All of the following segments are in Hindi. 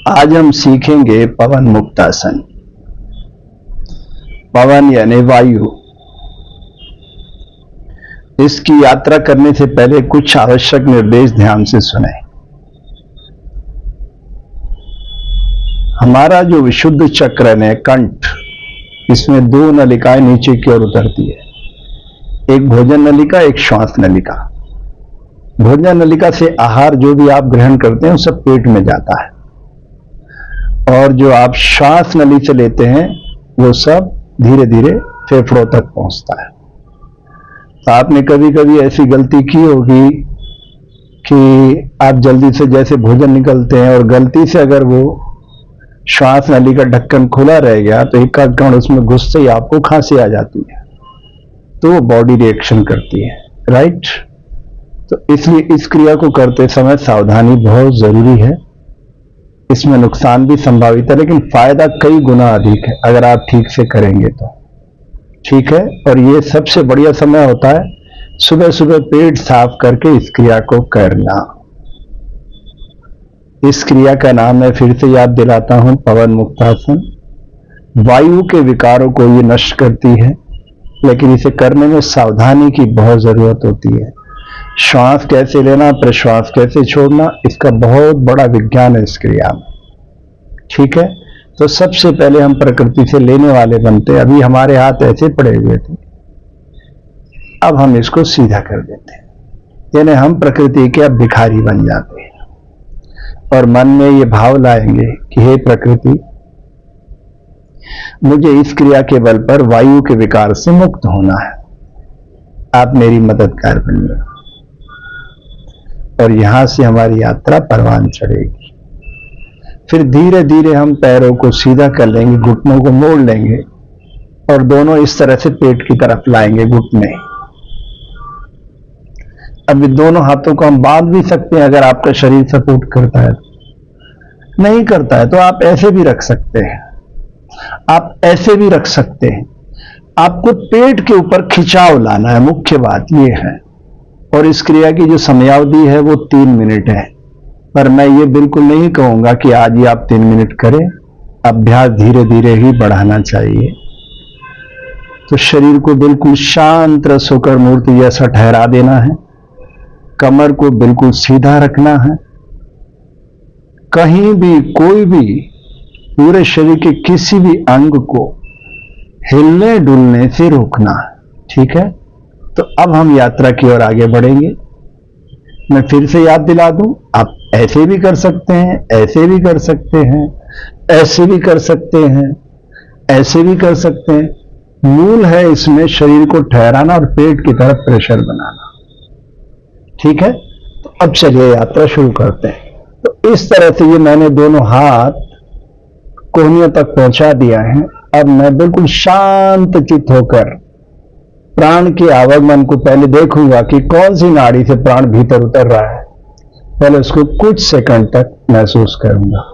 आज हम सीखेंगे पवन मुक्तासन। पवन यानी वायु। इसकी यात्रा करने से पहले कुछ आवश्यक निर्देश ध्यान से सुने। हमारा जो विशुद्ध चक्र है कंठ, इसमें दो नलिकाएं नीचे की ओर उतरती है, एक भोजन नलिका, एक श्वास नलिका। भोजन नलिका से आहार जो भी आप ग्रहण करते हैं वो सब पेट में जाता है, और जो आप श्वास नली से लेते हैं वो सब धीरे धीरे फेफड़ों तक पहुंचता है। तो आपने कभी कभी ऐसी गलती की होगी कि आप जल्दी से जैसे भोजन निकलते हैं और गलती से अगर वो श्वास नली का ढक्कन खुला रह गया तो एक आध कण उसमें घुसते ही आपको खांसी आ जाती है, तो वो बॉडी रिएक्शन करती है, राइट। तो इसलिए इस क्रिया को करते समय सावधानी बहुत जरूरी है। इसमें नुकसान भी संभावित है, लेकिन फायदा कई गुना अधिक है अगर आप ठीक से करेंगे तो। ठीक है। और ये सबसे बढ़िया समय होता है सुबह सुबह पेट साफ करके इस क्रिया को करना। इस क्रिया का नाम मैं फिर से याद दिलाता हूं, पवन मुक्तासन। वायु के विकारों को ये नष्ट करती है, लेकिन इसे करने में सावधानी की बहुत जरूरत होती है। श्वास कैसे लेना, प्रश्वास कैसे छोड़ना, इसका बहुत बड़ा विज्ञान है इस क्रिया में। ठीक है। तो सबसे पहले हम प्रकृति से लेने वाले बनते। अभी हमारे हाथ ऐसे पड़े हुए थे, अब हम इसको सीधा कर देते हैं, यानी हम प्रकृति के अब भिखारी बन जाते हैं और मन में ये भाव लाएंगे कि हे प्रकृति, मुझे इस क्रिया के बल पर वायु के विकार से मुक्त होना है, आप मेरी मददगार बनिए। और यहां से हमारी यात्रा परवान चढ़ेगी। फिर धीरे धीरे हम पैरों को सीधा कर लेंगे, घुटनों को मोड़ लेंगे और दोनों इस तरह से पेट की तरफ लाएंगे, घुटने। अभी दोनों हाथों को हम बांध भी सकते हैं अगर आपका शरीर सपोर्ट करता है। नहीं करता है तो आप ऐसे भी रख सकते हैं, आप ऐसे भी रख सकते हैं। आपको पेट के ऊपर खिंचाव लाना है, मुख्य बात यह है। और इस क्रिया की जो समयावधि है वो 3 मिनट है, पर मैं ये बिल्कुल नहीं कहूंगा कि आज ही आप 3 मिनट करें। अभ्यास धीरे धीरे ही बढ़ाना चाहिए। तो शरीर को बिल्कुल शांत रसोकर मूर्ति जैसा ठहरा देना है, कमर को बिल्कुल सीधा रखना है, कहीं भी कोई भी पूरे शरीर के किसी भी अंग को हिलने डुलने से रोकना है। ठीक है। तो अब हम यात्रा की ओर आगे बढ़ेंगे। मैं फिर से याद दिला दूं, आप ऐसे भी कर सकते हैं, ऐसे भी कर सकते हैं, ऐसे भी कर सकते हैं, ऐसे भी कर सकते हैं। मूल है इसमें शरीर को ठहराना और पेट की तरफ प्रेशर बनाना। ठीक है। तो अब चलिए यात्रा शुरू करते हैं। तो इस तरह से ये मैंने दोनों हाथ कोहनियों तक पहुंचा दिया है। अब मैं बिल्कुल शांत चित्त होकर प्राण के आवागमन को पहले देखूंगा कि कौन सी नाड़ी से प्राण भीतर उतर रहा है। पहले उसको कुछ सेकंड तक महसूस करूंगा।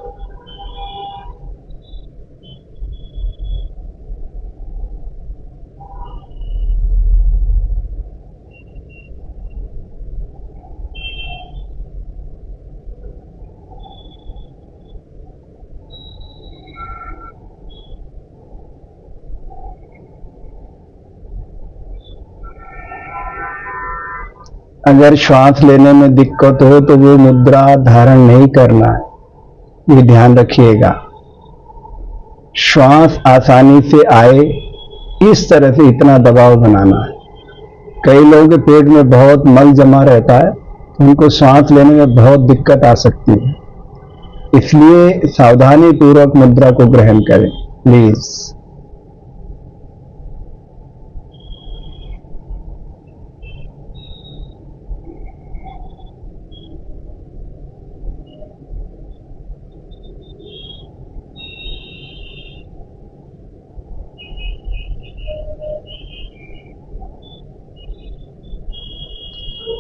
अगर श्वास लेने में दिक्कत हो तो वो मुद्रा धारण नहीं करना है, ये ध्यान रखिएगा। श्वास आसानी से आए इस तरह से इतना दबाव बनाना है। कई लोगों के पेट में बहुत मल जमा रहता है तो उनको श्वास लेने में बहुत दिक्कत आ सकती है, इसलिए सावधानी पूर्वक मुद्रा को ग्रहण करें प्लीज।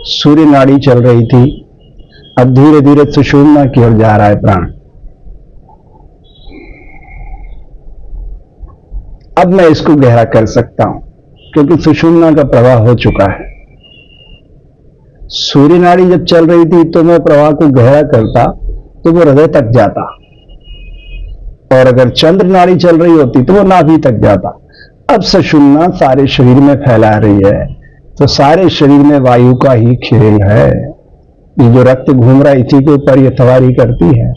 सूर्य नाड़ी चल रही थी, अब धीरे धीरे सुषुम्ना की ओर जा रहा है प्राण। अब मैं इसको गहरा कर सकता हूं क्योंकि सुषुम्ना का प्रवाह हो चुका है। सूर्य नाड़ी जब चल रही थी तो मैं प्रवाह को गहरा करता तो वो हृदय तक जाता, और अगर चंद्र नाड़ी चल रही होती तो वो नाभि तक जाता। अब सुषुम्ना सारे शरीर में फैला रही है, तो सारे शरीर में वायु का ही खेल है। ये जो रक्त घूम रहा है इसी के ऊपर ये सवारी करती है।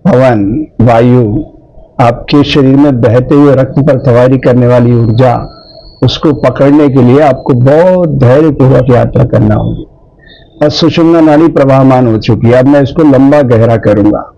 पवन, वायु, आपके शरीर में बहते हुए रक्त पर सवारी करने वाली ऊर्जा, उसको पकड़ने के लिए आपको बहुत धैर्यपूर्वक यात्रा करना होगी। और सुषुम्ना नाड़ी प्रवाहमान हो चुकी है, अब मैं इसको लंबा गहरा करूंगा।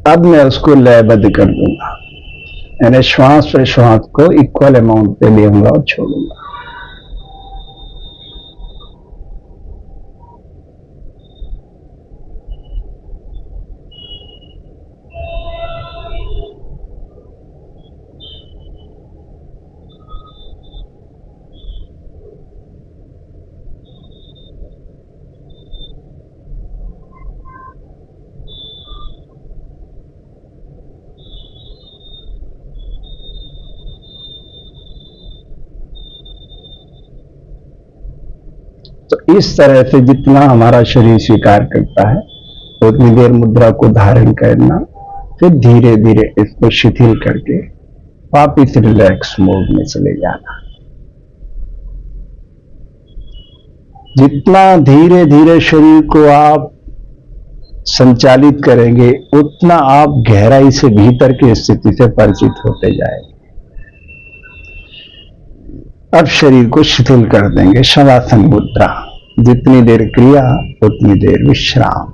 अब मैं उसको लयबद्ध कर दूंगा, यानी श्वास प्रश्वास को इक्वल अमाउंट पे लेऊंगा और छोड़ूंगा। तो इस तरह से जितना हमारा शरीर स्वीकार करता है उतनी देर मुद्रा को धारण करना, फिर धीरे धीरे इसको शिथिल करके वापिस रिलैक्स मोड में चले जाना। जितना धीरे धीरे शरीर को आप संचालित करेंगे उतना आप गहराई से भीतर की स्थिति से परिचित होते जाएंगे। अब शरीर को शिथिल कर देंगे, शवासन मुद्रा, जितनी देर क्रिया उतनी देर विश्राम।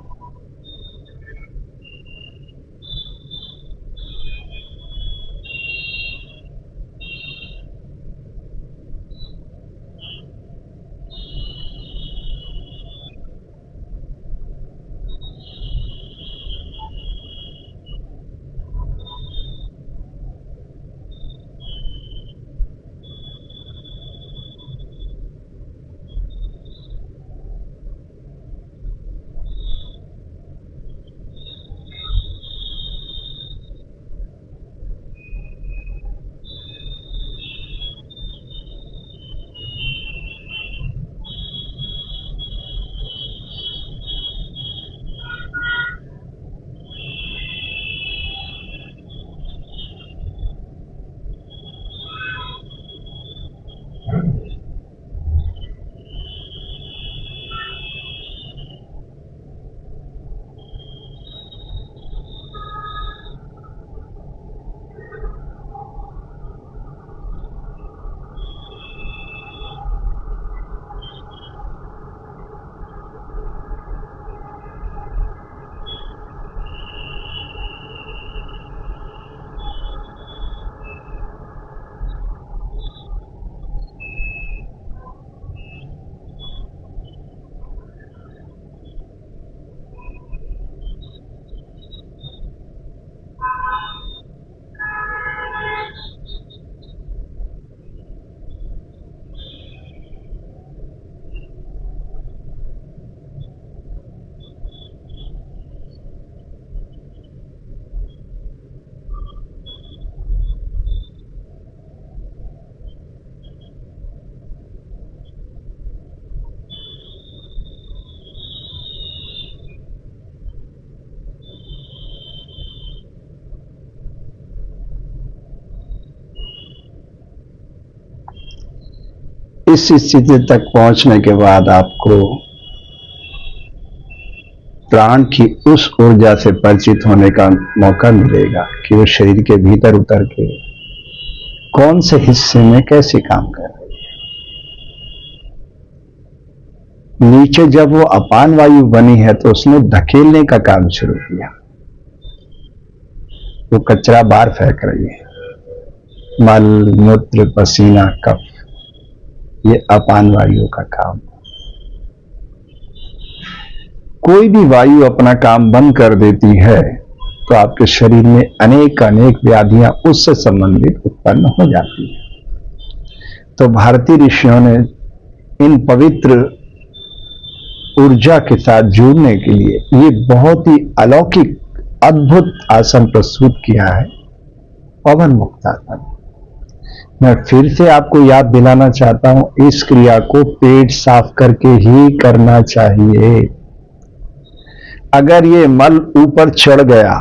इस स्थिति तक पहुंचने के बाद आपको प्राण की उस ऊर्जा से परिचित होने का मौका मिलेगा कि वो शरीर के भीतर उतर के कौन से हिस्से में कैसे काम कर रही है। नीचे जब वो अपान वायु बनी है तो उसने धकेलने का काम शुरू किया, वो कचरा बाहर फेंक रही है, मल मूत्र पसीना कफ, ये अपान वायु का काम। कोई भी वायु अपना काम बंद कर देती है तो आपके शरीर में अनेक अनेक व्याधियां उससे संबंधित उत्पन्न हो जाती है। तो भारतीय ऋषियों ने इन पवित्र ऊर्जा के साथ जुड़ने के लिए ये बहुत ही अलौकिक अद्भुत आसन प्रस्तुत किया है, पवन मुक्तासन। मैं फिर से आपको याद दिलाना चाहता हूं, इस क्रिया को पेट साफ करके ही करना चाहिए। अगर ये मल ऊपर चढ़ गया,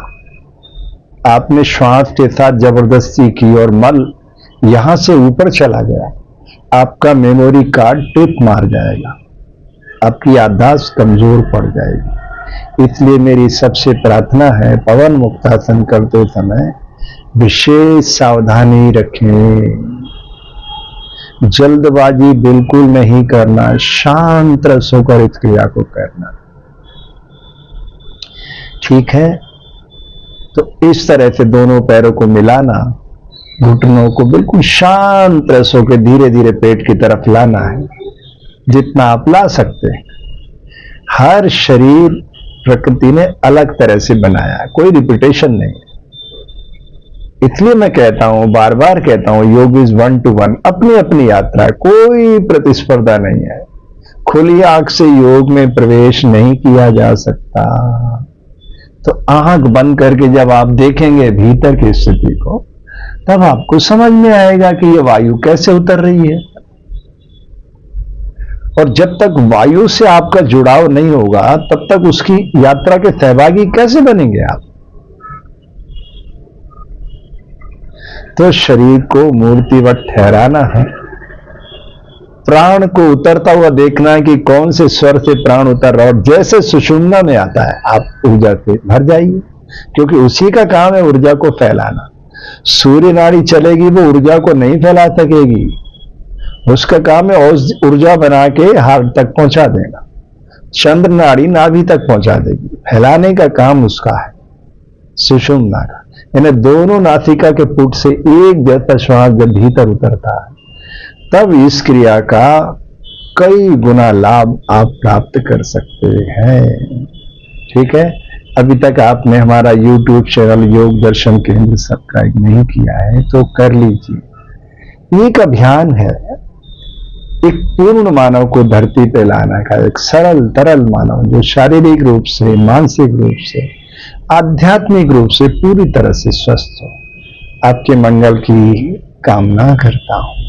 आपने श्वास के साथ जबरदस्ती की और मल यहां से ऊपर चला गया, आपका मेमोरी कार्ड ट्रिप मार जाएगा, आपकी याददाश्त कमजोर पड़ जाएगी। इसलिए मेरी सबसे प्रार्थना है, पवन मुक्तासन करते समय विशेष सावधानी रखें, जल्दबाजी बिल्कुल नहीं करना, शांत रस होकर इस क्रिया को करना। ठीक है, तो इस तरह से दोनों पैरों को मिलाना, घुटनों को बिल्कुल शांत रस होकर धीरे धीरे पेट की तरफ लाना है, जितना आप ला सकते हैं। हर शरीर प्रकृति ने अलग तरह से बनाया है, कोई रिपीटेशन नहीं है। इसलिए मैं कहता हूं, बार बार कहता हूं, योग इज 1 to 1, अपनी अपनी यात्रा है, कोई प्रतिस्पर्धा नहीं है। खुली आंख से योग में प्रवेश नहीं किया जा सकता। तो आंख बंद करके जब आप देखेंगे भीतर की स्थिति को, तब आपको समझ में आएगा कि ये वायु कैसे उतर रही है। और जब तक वायु से आपका जुड़ाव नहीं होगा, तब तक उसकी यात्रा के सहभागी कैसे बनेंगे आप। तो शरीर को मूर्तिवत ठहराना है, प्राण को उतरता हुआ देखना है कि कौन से स्वर से प्राण उतर रहा है। और जैसे सुषुम्ना में आता है, आप ऊर्जा से भर जाइए, क्योंकि उसी का काम है ऊर्जा को फैलाना। सूर्य नाड़ी चलेगी, वो ऊर्जा को नहीं फैला सकेगी, उसका काम है ऊर्जा बना के हार्ट तक पहुंचा देना। चंद्र नाड़ी नाभि तक पहुंचा देगी, फैलाने का काम उसका है सुषुम्ना का। इन्हें दोनों नासिका के पुट से एक जैसा श्वास जब भीतर उतरता है, तब इस क्रिया का कई गुना लाभ आप प्राप्त कर सकते हैं। ठीक है, अभी तक आपने हमारा YouTube चैनल योग दर्शन केंद्र सब्सक्राइब नहीं किया है तो कर लीजिए। एक अभियान है, एक पूर्ण मानव को धरती पे लाना का, एक सरल तरल मानव जो शारीरिक रूप से, मानसिक रूप से, आध्यात्मिक रूप से पूरी तरह से स्वस्थ हो। आपके मंगल की कामना करता हूं।